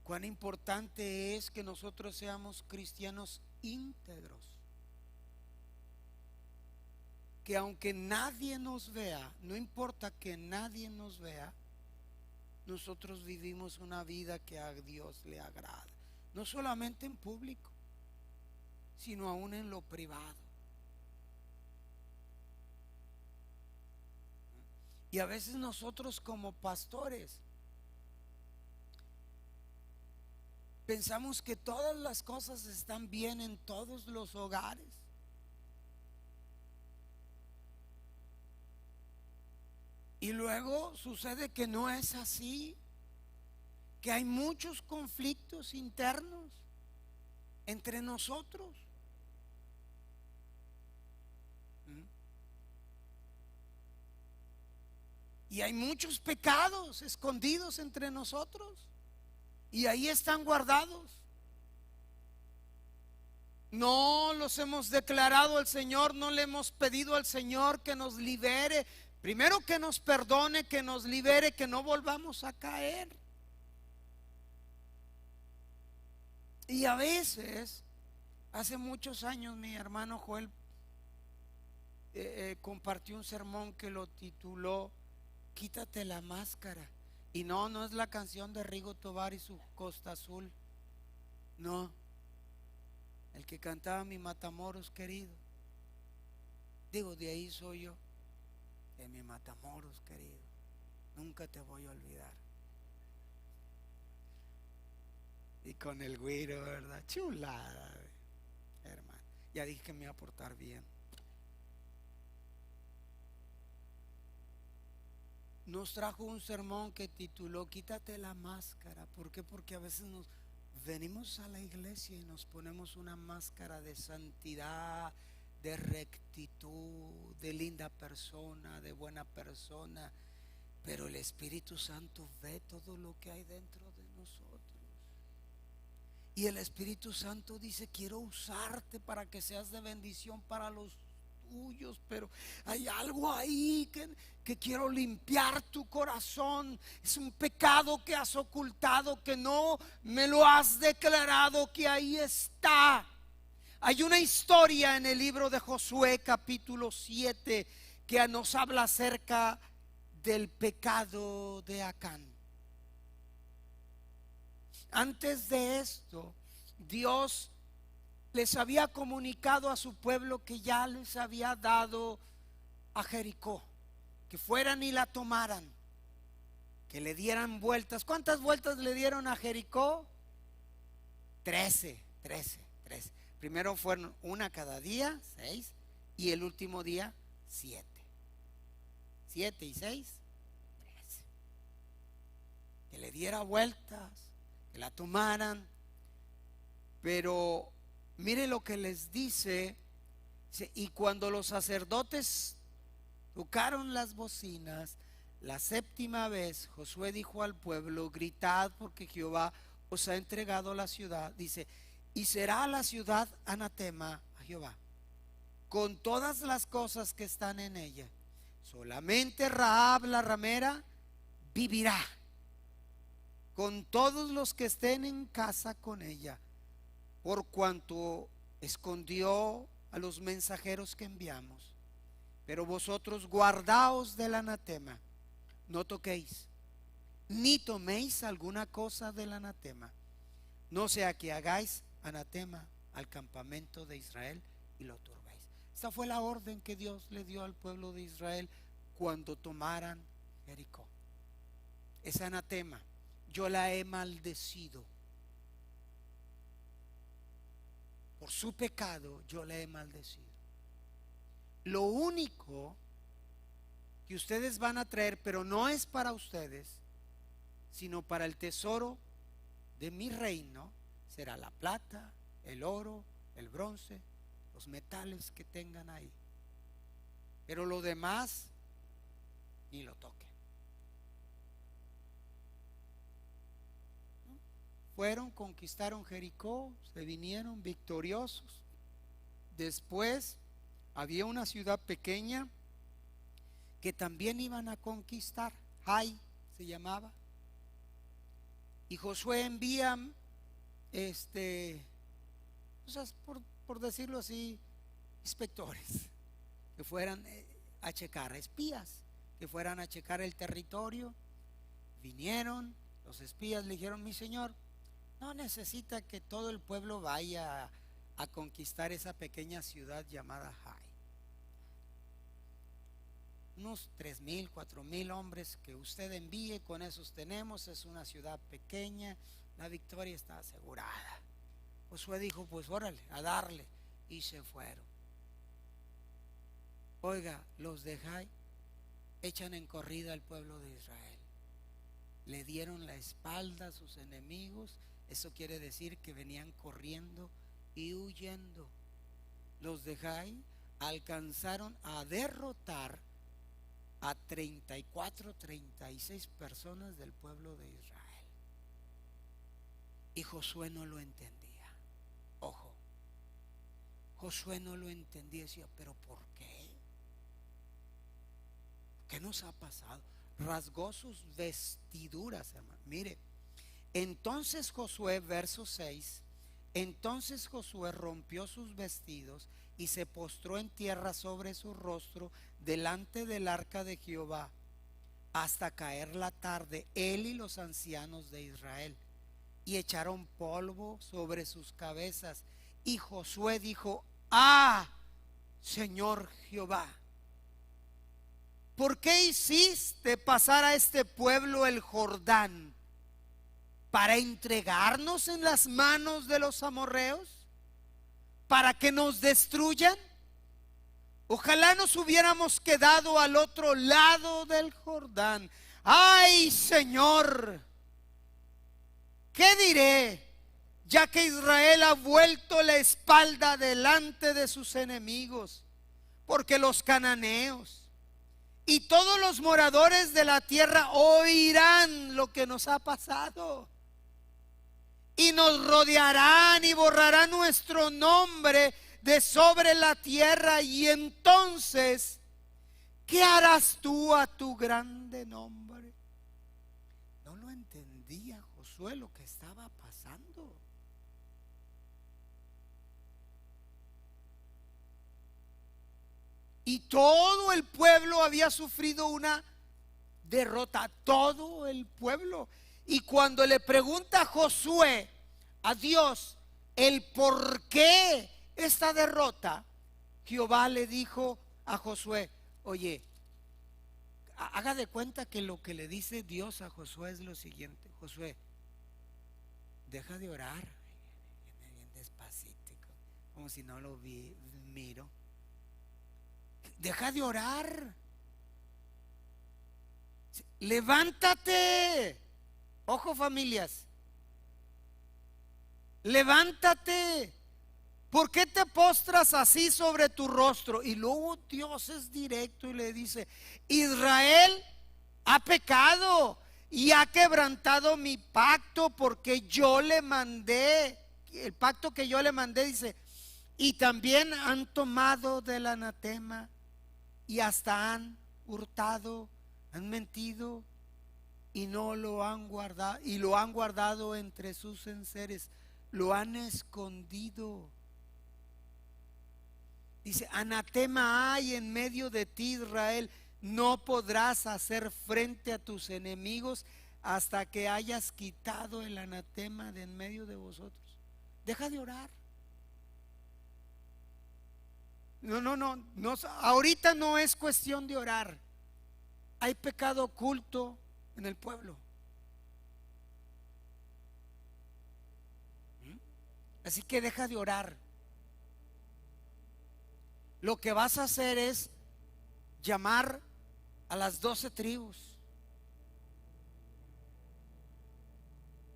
Cuán importante es que nosotros seamos cristianos íntegros. Que aunque nadie nos vea, no importa que nadie nos vea, nosotros vivimos una vida que a Dios le agrada. No solamente en público, sino aún en lo privado. Y a veces nosotros como pastores pensamos que todas las cosas están bien en todos los hogares. Y luego sucede que no es así, que hay muchos conflictos internos entre nosotros. Y hay muchos pecados escondidos entre nosotros. Y ahí están guardados. No los hemos declarado al Señor, no le hemos pedido al Señor que nos libere. Primero que nos perdone, que nos libere, que no volvamos a caer. Y a veces, hace muchos años, mi hermano Joel compartió un sermón que lo tituló Quítate la máscara. Y no es la canción de Rigo Tobar y su Costa Azul. No, el que cantaba Mi Matamoros querido. Digo, de ahí soy yo, de mi Matamoros querido. Nunca te voy a olvidar. Y con el güiro, ¿verdad? Chulada, hermano. Ya dije que me iba a portar bien. Nos trajo un sermón que tituló Quítate la máscara. ¿Por qué? Porque a veces nos venimos a la iglesia y nos ponemos una máscara de santidad, de rectitud, de linda persona, de buena persona, pero el Espíritu Santo ve todo lo que hay dentro de nosotros. Y el Espíritu Santo dice, quiero usarte para que seas de bendición para los tuyos, pero hay algo ahí que quiero limpiar tu corazón. Es un pecado que has ocultado, que no me lo has declarado, que ahí está. Hay una historia en el libro de Josué capítulo 7 que nos habla acerca del pecado de Acán. Antes de esto, Dios les había comunicado a su pueblo que ya les había dado a Jericó, que fueran y la tomaran, que le dieran vueltas. ¿Cuántas vueltas le dieron a Jericó? 13. Primero fueron una cada día, 6, y el último día 7. 7 y 6, 13. Que le diera vueltas, que la tomaran. Pero mire lo que les dice. Y cuando los sacerdotes tocaron las bocinas la 7ª vez, Josué dijo al pueblo: gritad, porque Jehová os ha entregado la ciudad. Dice: y será la ciudad anatema a Jehová, con todas las cosas que están en ella. Solamente Rahab la ramera vivirá, con todos los que estén en casa con ella, por cuanto escondió a los mensajeros que enviamos. Pero vosotros guardaos del anatema, no toquéis, ni toméis alguna cosa del anatema, no sea que hagáis anatema al campamento de Israel y lo turbéis. Esta fue la orden que Dios le dio al pueblo de Israel cuando tomaran Jericó. Ese anatema yo la he maldecido. Por su pecado yo la he maldecido. Lo único que ustedes van a traer, pero no es para ustedes, sino para el tesoro de mi reino, será la plata, el oro, el bronce, los metales que tengan ahí. Pero lo demás ni lo toquen. Fueron, conquistaron Jericó, se vinieron victoriosos. Después había una ciudad pequeña que también iban a conquistar, Hai se llamaba. Y Josué envía por decirlo así, inspectores que fueran a checar, espías que fueran a checar el territorio. Vinieron los espías, le dijeron: mi señor, no necesita que todo el pueblo vaya a conquistar esa pequeña ciudad llamada Hai. Unos 3,000, 4,000 hombres que usted envíe, con esos tenemos. Es una ciudad pequeña, la victoria está asegurada. Josué dijo: pues órale, a darle. Y se fueron. Oiga, los de Hai echan en corrida al pueblo de Israel. Le dieron la espalda a sus enemigos. Eso quiere decir que venían corriendo y huyendo. Los de Hai alcanzaron a derrotar a 34, 36 personas del pueblo de Israel. Y Josué no lo entendía. Ojo, Josué no lo entendía. Decía: pero ¿por qué? ¿Qué nos ha pasado? Rasgó sus vestiduras, hermano. Mire, entonces Josué, verso 6, entonces Josué rompió sus vestidos y se postró en tierra sobre su rostro delante del arca de Jehová hasta caer la tarde, él y los ancianos de Israel, y echaron polvo sobre sus cabezas. Y Josué dijo: ah, Señor Jehová, ¿por qué hiciste pasar a este pueblo el Jordán para entregarnos en las manos de los amorreos, para que nos destruyan? Ojalá nos hubiéramos quedado al otro lado del Jordán. Ay, Señor, ¿qué diré? Ya que Israel ha vuelto la espalda delante de sus enemigos, porque los cananeos y todos los moradores de la tierra oirán lo que nos ha pasado, y nos rodearán y borrarán nuestro nombre de sobre la tierra. Y entonces, ¿qué harás tú a tu grande nombre? No lo entendía Josué lo que estaba pasando. Y todo el pueblo había sufrido una derrota, todo el pueblo. Y cuando le pregunta Josué a Dios: el por qué esta derrota, Jehová le dijo a Josué: oye, haga de cuenta que lo que le dice Dios a Josué es lo siguiente: Josué, deja de orar. Viene bien despacito, como si no lo miro. Deja de orar. Levántate. Ojo, familias. Levántate. ¿Por qué te postras así sobre tu rostro? Y luego Dios es directo y le dice: Israel ha pecado y ha quebrantado mi pacto, porque yo le mandé, el pacto que yo le mandé, dice, y también han tomado del anatema y hasta han hurtado, han mentido y no lo han guardado, y lo han guardado entre sus enseres, lo han escondido. Dice: anatema hay en medio de ti, Israel, no podrás hacer frente a tus enemigos hasta que hayas quitado el anatema de en medio de vosotros. Deja de orar. No, ahorita no es cuestión de orar. Hay pecado oculto en el pueblo. Así que deja de orar. Lo que vas a hacer es llamar a las 12 tribus.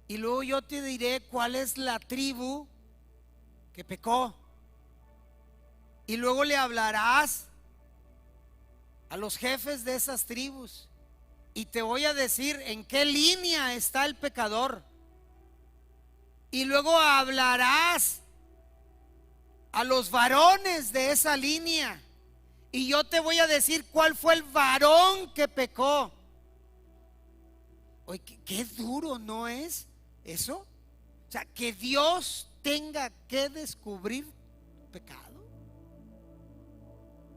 Y luego yo te diré cuál es la tribu que pecó. Y luego le hablarás a los jefes de esas tribus. Y te voy a decir en qué línea está el pecador. Y luego hablarás a los varones de esa línea. Y yo te voy a decir cuál fue el varón que pecó. Oye, qué duro, ¿no es eso? O sea, que Dios tenga que descubrir pecado.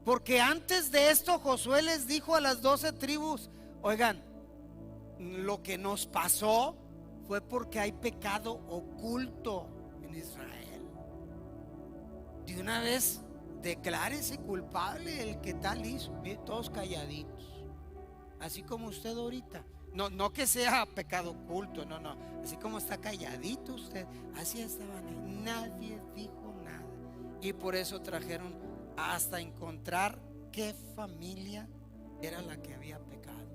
Porque antes de esto Josué les dijo a las 12 tribus: oigan, lo que nos pasó fue porque hay pecado oculto en Israel. De una vez declárese culpable el que tal hizo. Miren, todos calladitos, así como usted ahorita. No que sea pecado oculto, no, así como está calladito usted, así estaban ahí. Nadie dijo nada. Y por eso trajeron hasta encontrar qué familia era la que había pecado.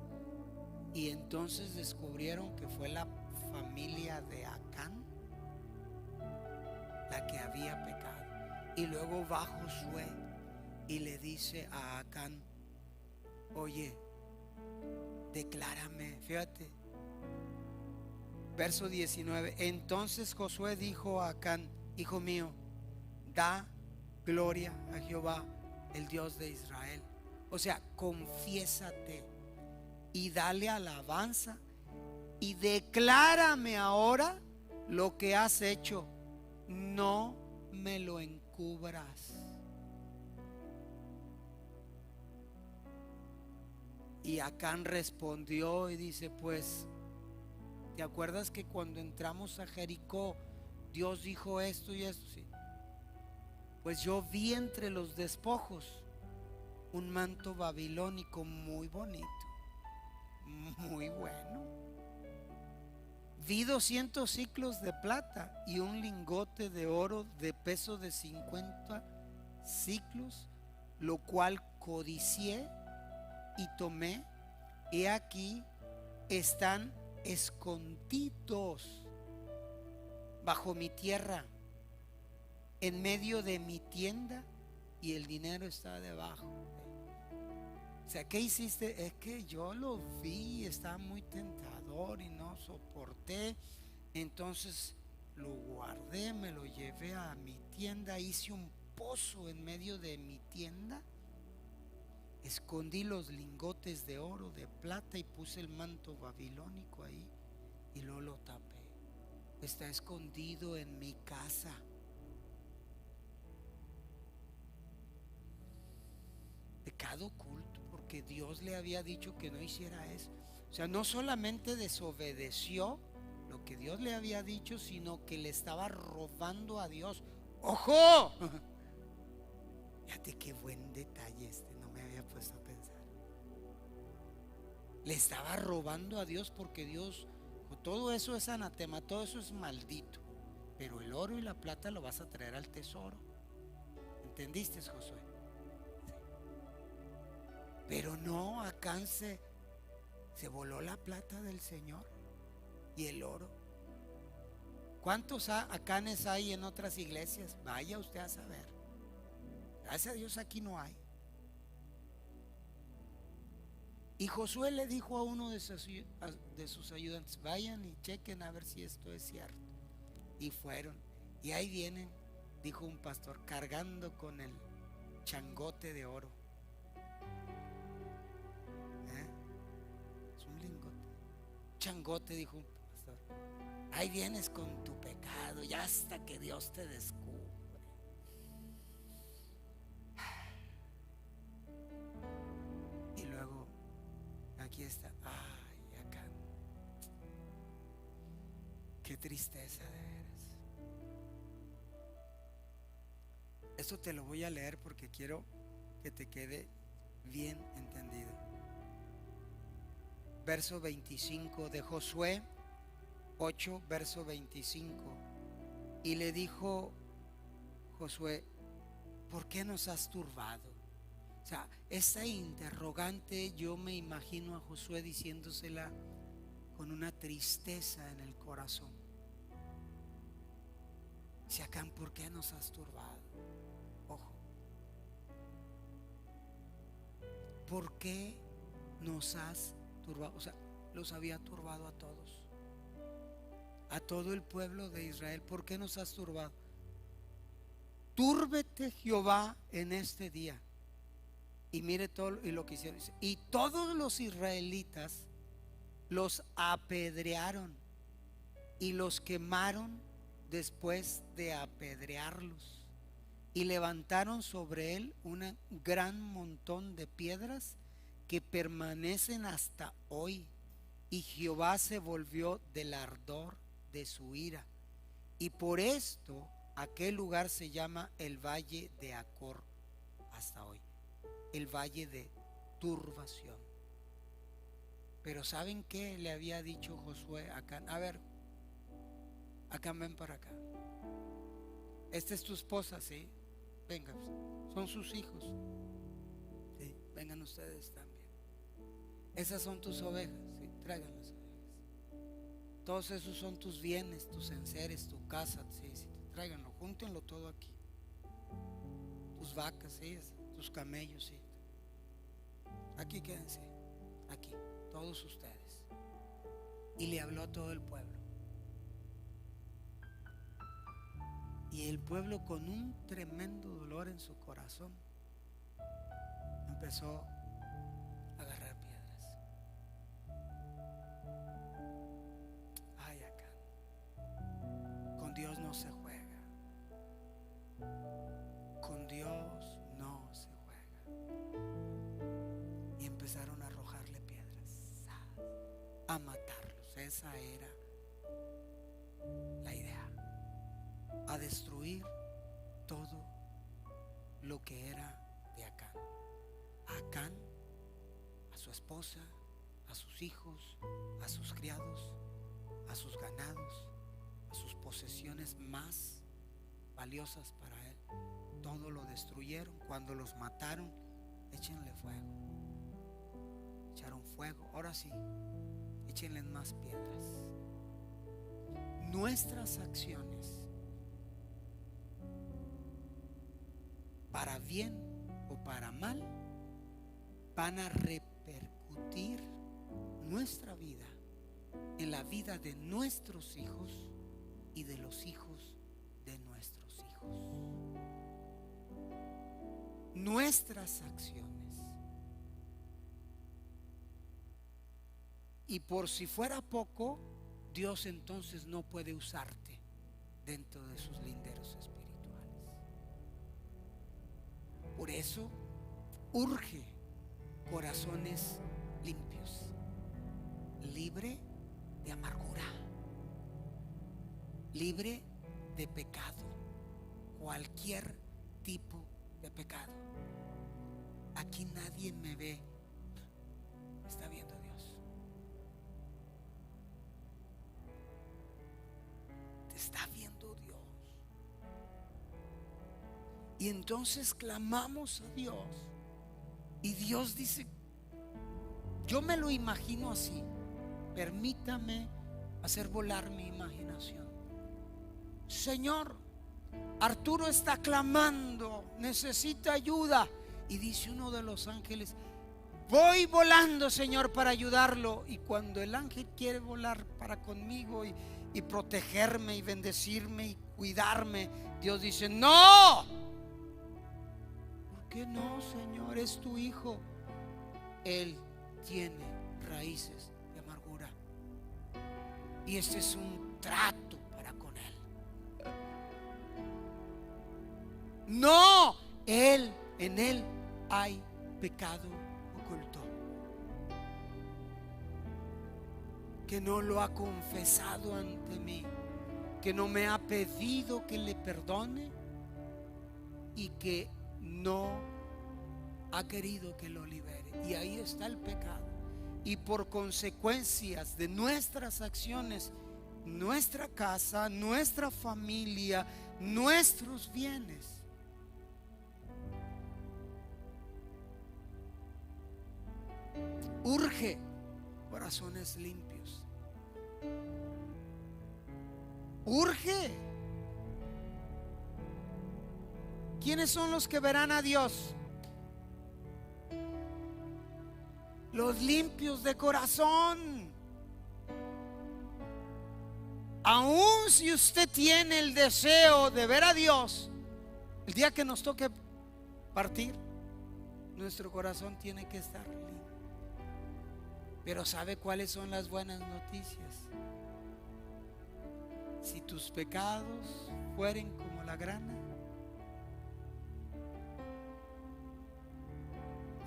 Y entonces descubrieron que fue la familia de Acán la que había pecado. Y luego va Josué y le dice a Acán: oye, declárame. Fíjate, verso 19. Entonces Josué dijo a Acán: hijo mío, da gloria a Jehová, el Dios de Israel. O sea, confiésate y dale alabanza y declárame ahora lo que has hecho. No me lo encubras. Y Acán respondió y dice: pues, ¿te acuerdas que cuando entramos a Jericó Dios dijo esto y esto? Sí. Pues yo vi entre los despojos un manto babilónico muy bonito, muy bueno. Vi 200 siclos de plata y un lingote de oro de peso de 50 siclos, lo cual codicié y tomé. He aquí, están escondidos bajo mi tierra, en medio de mi tienda, y el dinero está debajo. O sea, ¿qué hiciste? Es que yo lo vi, estaba muy tentador y no soporté. Entonces lo guardé, me lo llevé a mi tienda, hice un pozo en medio de mi tienda, escondí los lingotes de oro, de plata, y puse el manto babilónico ahí y luego lo tapé. Está escondido en mi casa. Pecado oculto, porque Dios le había dicho que no hiciera eso. O sea, no solamente desobedeció lo porque Dios le había dicho, sino que le estaba robando a Dios. ¡Ojo! Fíjate qué buen detalle no me había puesto a pensar. Le estaba robando a Dios porque Dios, todo eso es anatema, todo eso es maldito, pero el oro y la plata lo vas a traer al tesoro. ¿Entendiste, Josué? Sí. Pero no, Acán se voló la plata del Señor y el oro. ¿Cuántos Acanes hay en otras iglesias? Vaya usted a saber. Gracias a Dios aquí no hay. Y Josué le dijo a uno de sus ayudantes: vayan y chequen a ver si esto es cierto. Y fueron. Y ahí vienen, dijo un pastor, cargando con el changote de oro. Es un lingote. Changote, dijo un pastor. Ahí vienes con tu pecado y hasta que Dios te descubre. Y luego aquí está. Ay, acá. Qué tristeza de veras. Esto te lo voy a leer porque quiero que te quede bien entendido. Verso 25 de Josué 8, verso 25. Y le dijo Josué: ¿por qué nos has turbado? O sea, esa interrogante yo me imagino a Josué diciéndosela con una tristeza en el corazón. Si Acán, ¿por qué nos has turbado? Ojo, ¿por qué nos has turbado? O sea, los había turbado a todos, a todo el pueblo de Israel. ¿Por qué nos has turbado? Túrbete Jehová en este día. Y mire todo y lo que hicieron. Y todos los israelitas los apedrearon y los quemaron después de apedrearlos, y levantaron sobre él un gran montón de piedras que permanecen hasta hoy. Y Jehová se volvió del ardor de su ira, y por esto aquel lugar se llama el Valle de Acor hasta hoy, el Valle de Turbación. Pero ¿saben qué le había dicho Josué a Acán? A ver, Acán, ven para acá. Esta es tu esposa, ¿sí? Vengan, son sus hijos. Sí, vengan ustedes también. Esas son tus ovejas, ¿sí? Traigan las ovejas. Todos esos son tus bienes, tus enseres, tu casa, ¿sí? Sí, tráiganlo, júntenlo todo aquí. Tus vacas, ¿sí? Tus camellos, ¿sí? Aquí quédense, aquí, todos ustedes. Y le habló a todo el pueblo. Y el pueblo, con un tremendo dolor en su corazón, empezó a agarrar piedras. Ay, acá con Dios no se juega. Con Dios no se juega. Y empezaron a arrojarle piedras, a matarlos. Esa era la idea, a destruir todo lo que era de Acán. A Acán, a su esposa, a sus hijos, a sus criados, a sus ganados, a sus posesiones más valiosas para él. Todo lo destruyeron. Cuando los mataron, échenle fuego. Echaron fuego. Ahora sí, échenle más piedras. Nuestras acciones, para bien o para mal, van a repercutir nuestra vida en la vida de nuestros hijos y de los hijos de nuestros hijos. Nuestras acciones. Y por si fuera poco, Dios entonces no puede usarte dentro de sus linderos espirituales. Por eso urge corazones limpios, libre de amargura, libre de pecado, cualquier tipo de pecado. Aquí nadie me ve, me está viendo Dios. Te está viendo Dios. Y entonces clamamos a Dios. Y Dios dice, yo me lo imagino así. Permítame hacer volar mi imaginación. Señor, Arturo está clamando, necesita ayuda. Y dice uno de los ángeles, voy volando, Señor, para ayudarlo. Y cuando el ángel quiere volar para conmigo y protegerme y bendecirme y cuidarme, Dios dice, no. ¿Por qué no, Señor? Es tu hijo. Él tiene raíces de amargura. Y este es un trato para con él. No, en él hay pecado oculto que no lo ha confesado ante mí, que no me ha pedido que le perdone y que no ha querido que lo libere. Y ahí está el pecado. Y por consecuencias de nuestras acciones, nuestra casa, nuestra familia, nuestros bienes, urge corazones limpios. Urge. ¿Quiénes son los que verán a Dios? Los limpios de corazón. Aún si usted tiene el deseo de ver a Dios, el día que nos toque partir, nuestro corazón tiene que estar limpio. Pero ¿sabe cuáles son las buenas noticias? Si tus pecados fueren como la grana,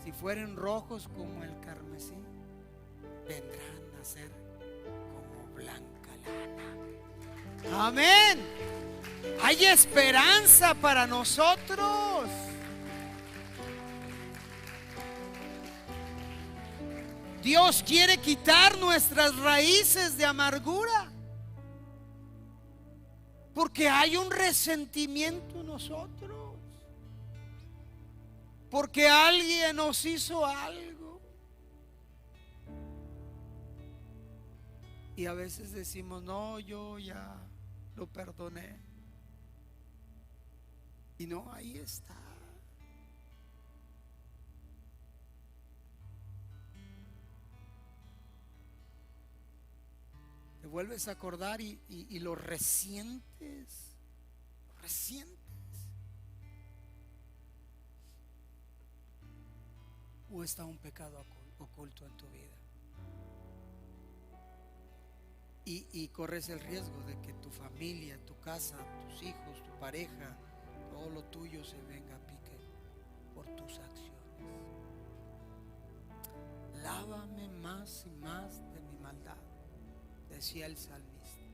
si fueren rojos como el carmesí, vendrán a ser como blanca lana. Amén. Hay esperanza para nosotros. Dios quiere quitar nuestras raíces de amargura, porque hay un resentimiento en nosotros, porque alguien nos hizo algo. Y a veces decimos, no, yo ya lo perdoné. Y no, ahí está. Te vuelves a acordar y lo resientes. Lo resientes. ¿O está un pecado oculto en tu vida? Y corres el riesgo de que tu familia, tu casa, tus hijos, tu pareja, todo lo tuyo se venga a pique por tus acciones. Lávame más y más de mi maldad, decía el salmista.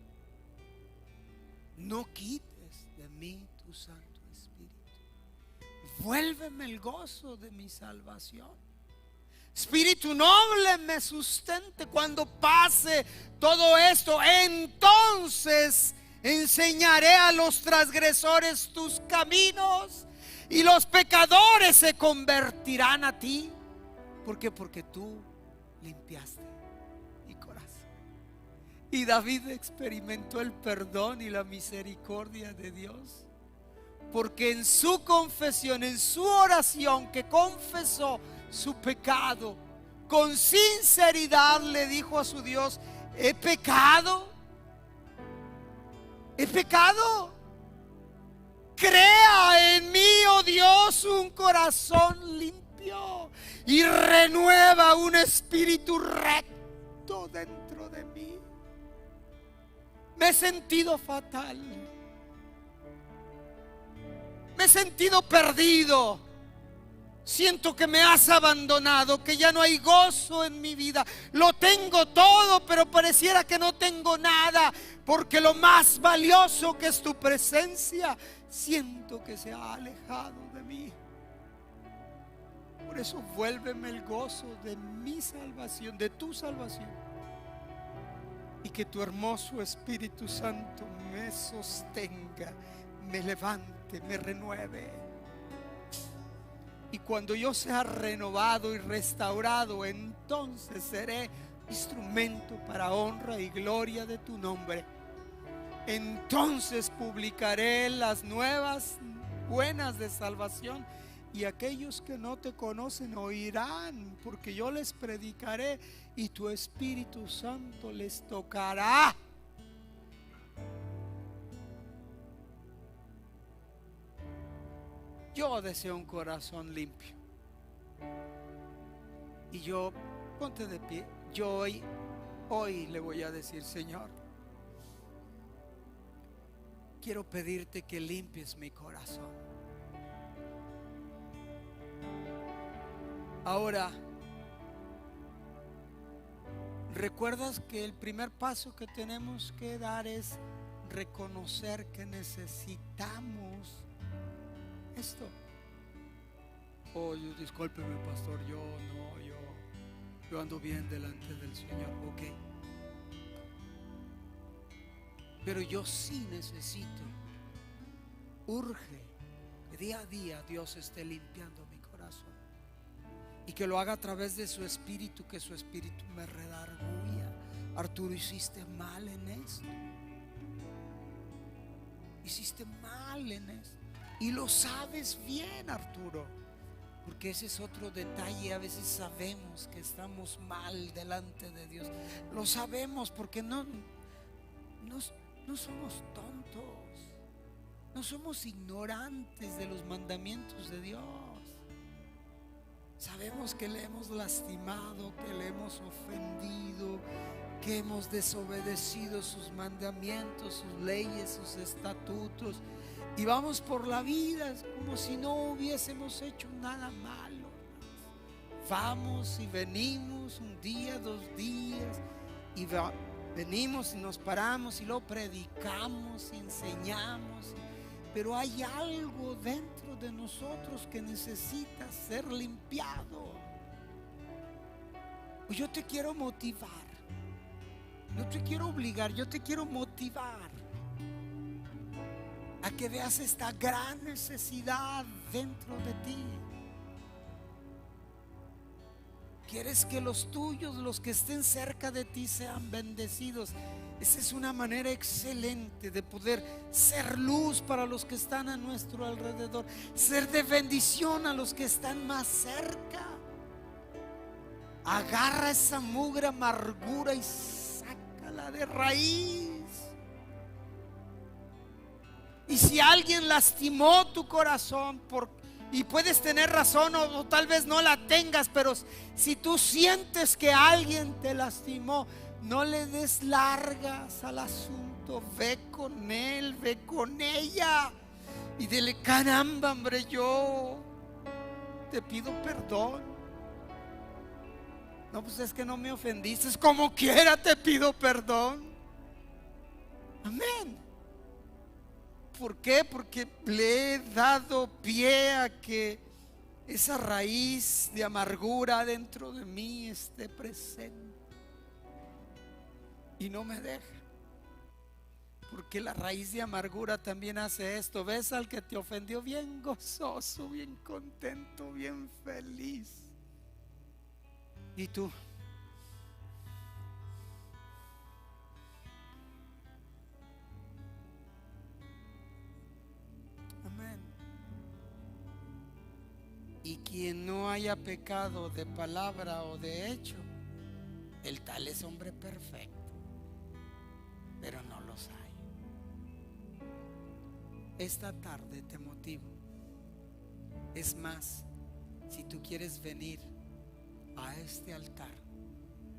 No quites de mí tu Santo Espíritu. Vuélveme el gozo de mi salvación. Espíritu noble me sustente. Cuando pase todo esto, entonces enseñaré a los transgresores tus caminos y los pecadores se convertirán a ti. ¿Por qué? Porque tú limpiaste mi corazón. Y David experimentó el perdón y la misericordia de Dios, porque en su confesión, en su oración que confesó su pecado, con sinceridad le dijo a su Dios: he pecado, he pecado. Crea en mí, oh Dios, un corazón limpio y renueva un espíritu recto dentro de mí. Me he sentido fatal, me he sentido perdido, Siento que me has abandonado, que ya no hay gozo en mi vida. Lo tengo todo, pero pareciera que no tengo nada, porque lo más valioso, que es tu presencia, siento que se ha alejado de mí. Por eso vuélveme el gozo de mi salvación, de tu salvación, y que tu hermoso Espíritu Santo me sostenga, me levante, me renueve. Y cuando yo sea renovado y restaurado, entonces seré instrumento para honra y gloria de tu nombre. Entonces publicaré las nuevas buenas de salvación, y aquellos que no te conocen oirán, porque yo les predicaré y tu Espíritu Santo les tocará. Yo deseo un corazón limpio. Y yo, ponte de pie. Yo hoy le voy a decir: Señor, quiero pedirte que limpies mi corazón. Ahora, ¿recuerdas que el primer paso que tenemos que dar es reconocer que necesitamos esto? Oh, discúlpeme, pastor, yo ando bien delante del Señor, ok. Pero yo sí necesito, urge, que día a día Dios esté limpiando mi corazón, y que lo haga a través de su Espíritu, que su Espíritu me redarguya. Arturo, hiciste mal en esto, hiciste mal en esto, y lo sabes bien, Arturo, porque ese es otro detalle. A veces sabemos que estamos mal delante de Dios. Lo sabemos porque no somos tontos, no somos ignorantes de los mandamientos de Dios. Sabemos que le hemos lastimado, que le hemos ofendido, que hemos desobedecido sus mandamientos, sus leyes, sus estatutos, y vamos por la vida como si no hubiésemos hecho nada malo. Vamos y venimos un día, 2 días, y venimos y nos paramos y lo predicamos y enseñamos, pero hay algo dentro de nosotros que necesita ser limpiado. Yo te quiero motivar, no te quiero obligar, yo te quiero motivar a que veas esta gran necesidad dentro de ti. Quieres que los tuyos, los que estén cerca de ti, sean bendecidos. Esa es una manera excelente de poder ser luz para los que están a nuestro alrededor, ser de bendición a los que están más cerca. Agarra esa mugre amargura y sácala de raíz. Y si alguien lastimó tu corazón, y puedes tener razón o tal vez no la tengas, pero si tú sientes que alguien te lastimó, no le des largas al asunto. Ve con él, ve con ella y dile: caramba, hombre, yo te pido perdón. No, pues es que no me ofendiste. Como quiera te pido perdón. Amén. ¿Por qué? Porque le he dado pie a que esa raíz de amargura dentro de mí esté presente y no me deja. Porque la raíz de amargura también hace esto. Ves al que te ofendió bien gozoso, bien contento, bien feliz, y tú y quien no haya pecado de palabra o de hecho, el tal es hombre perfecto, pero no los hay. Esta tarde te motivo. Es más, si tú quieres venir a este altar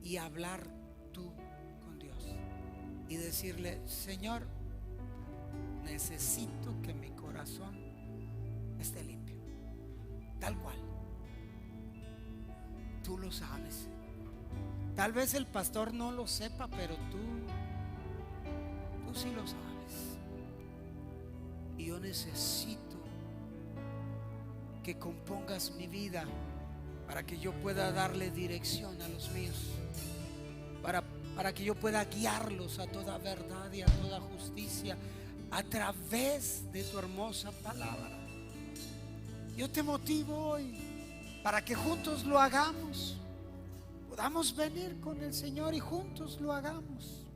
y hablar tú con Dios y decirle: Señor, necesito que mi corazón esté limpio, tal cual. tú lo sabes. Tal vez el pastor no lo sepa, pero tú sí lo sabes. Y yo necesito que compongas mi vida para que yo pueda darle dirección a los míos, para que yo pueda guiarlos a toda verdad y a toda justicia a través de tu hermosa palabra. Yo te motivo hoy para que juntos lo hagamos, podamos venir con el Señor y juntos lo hagamos.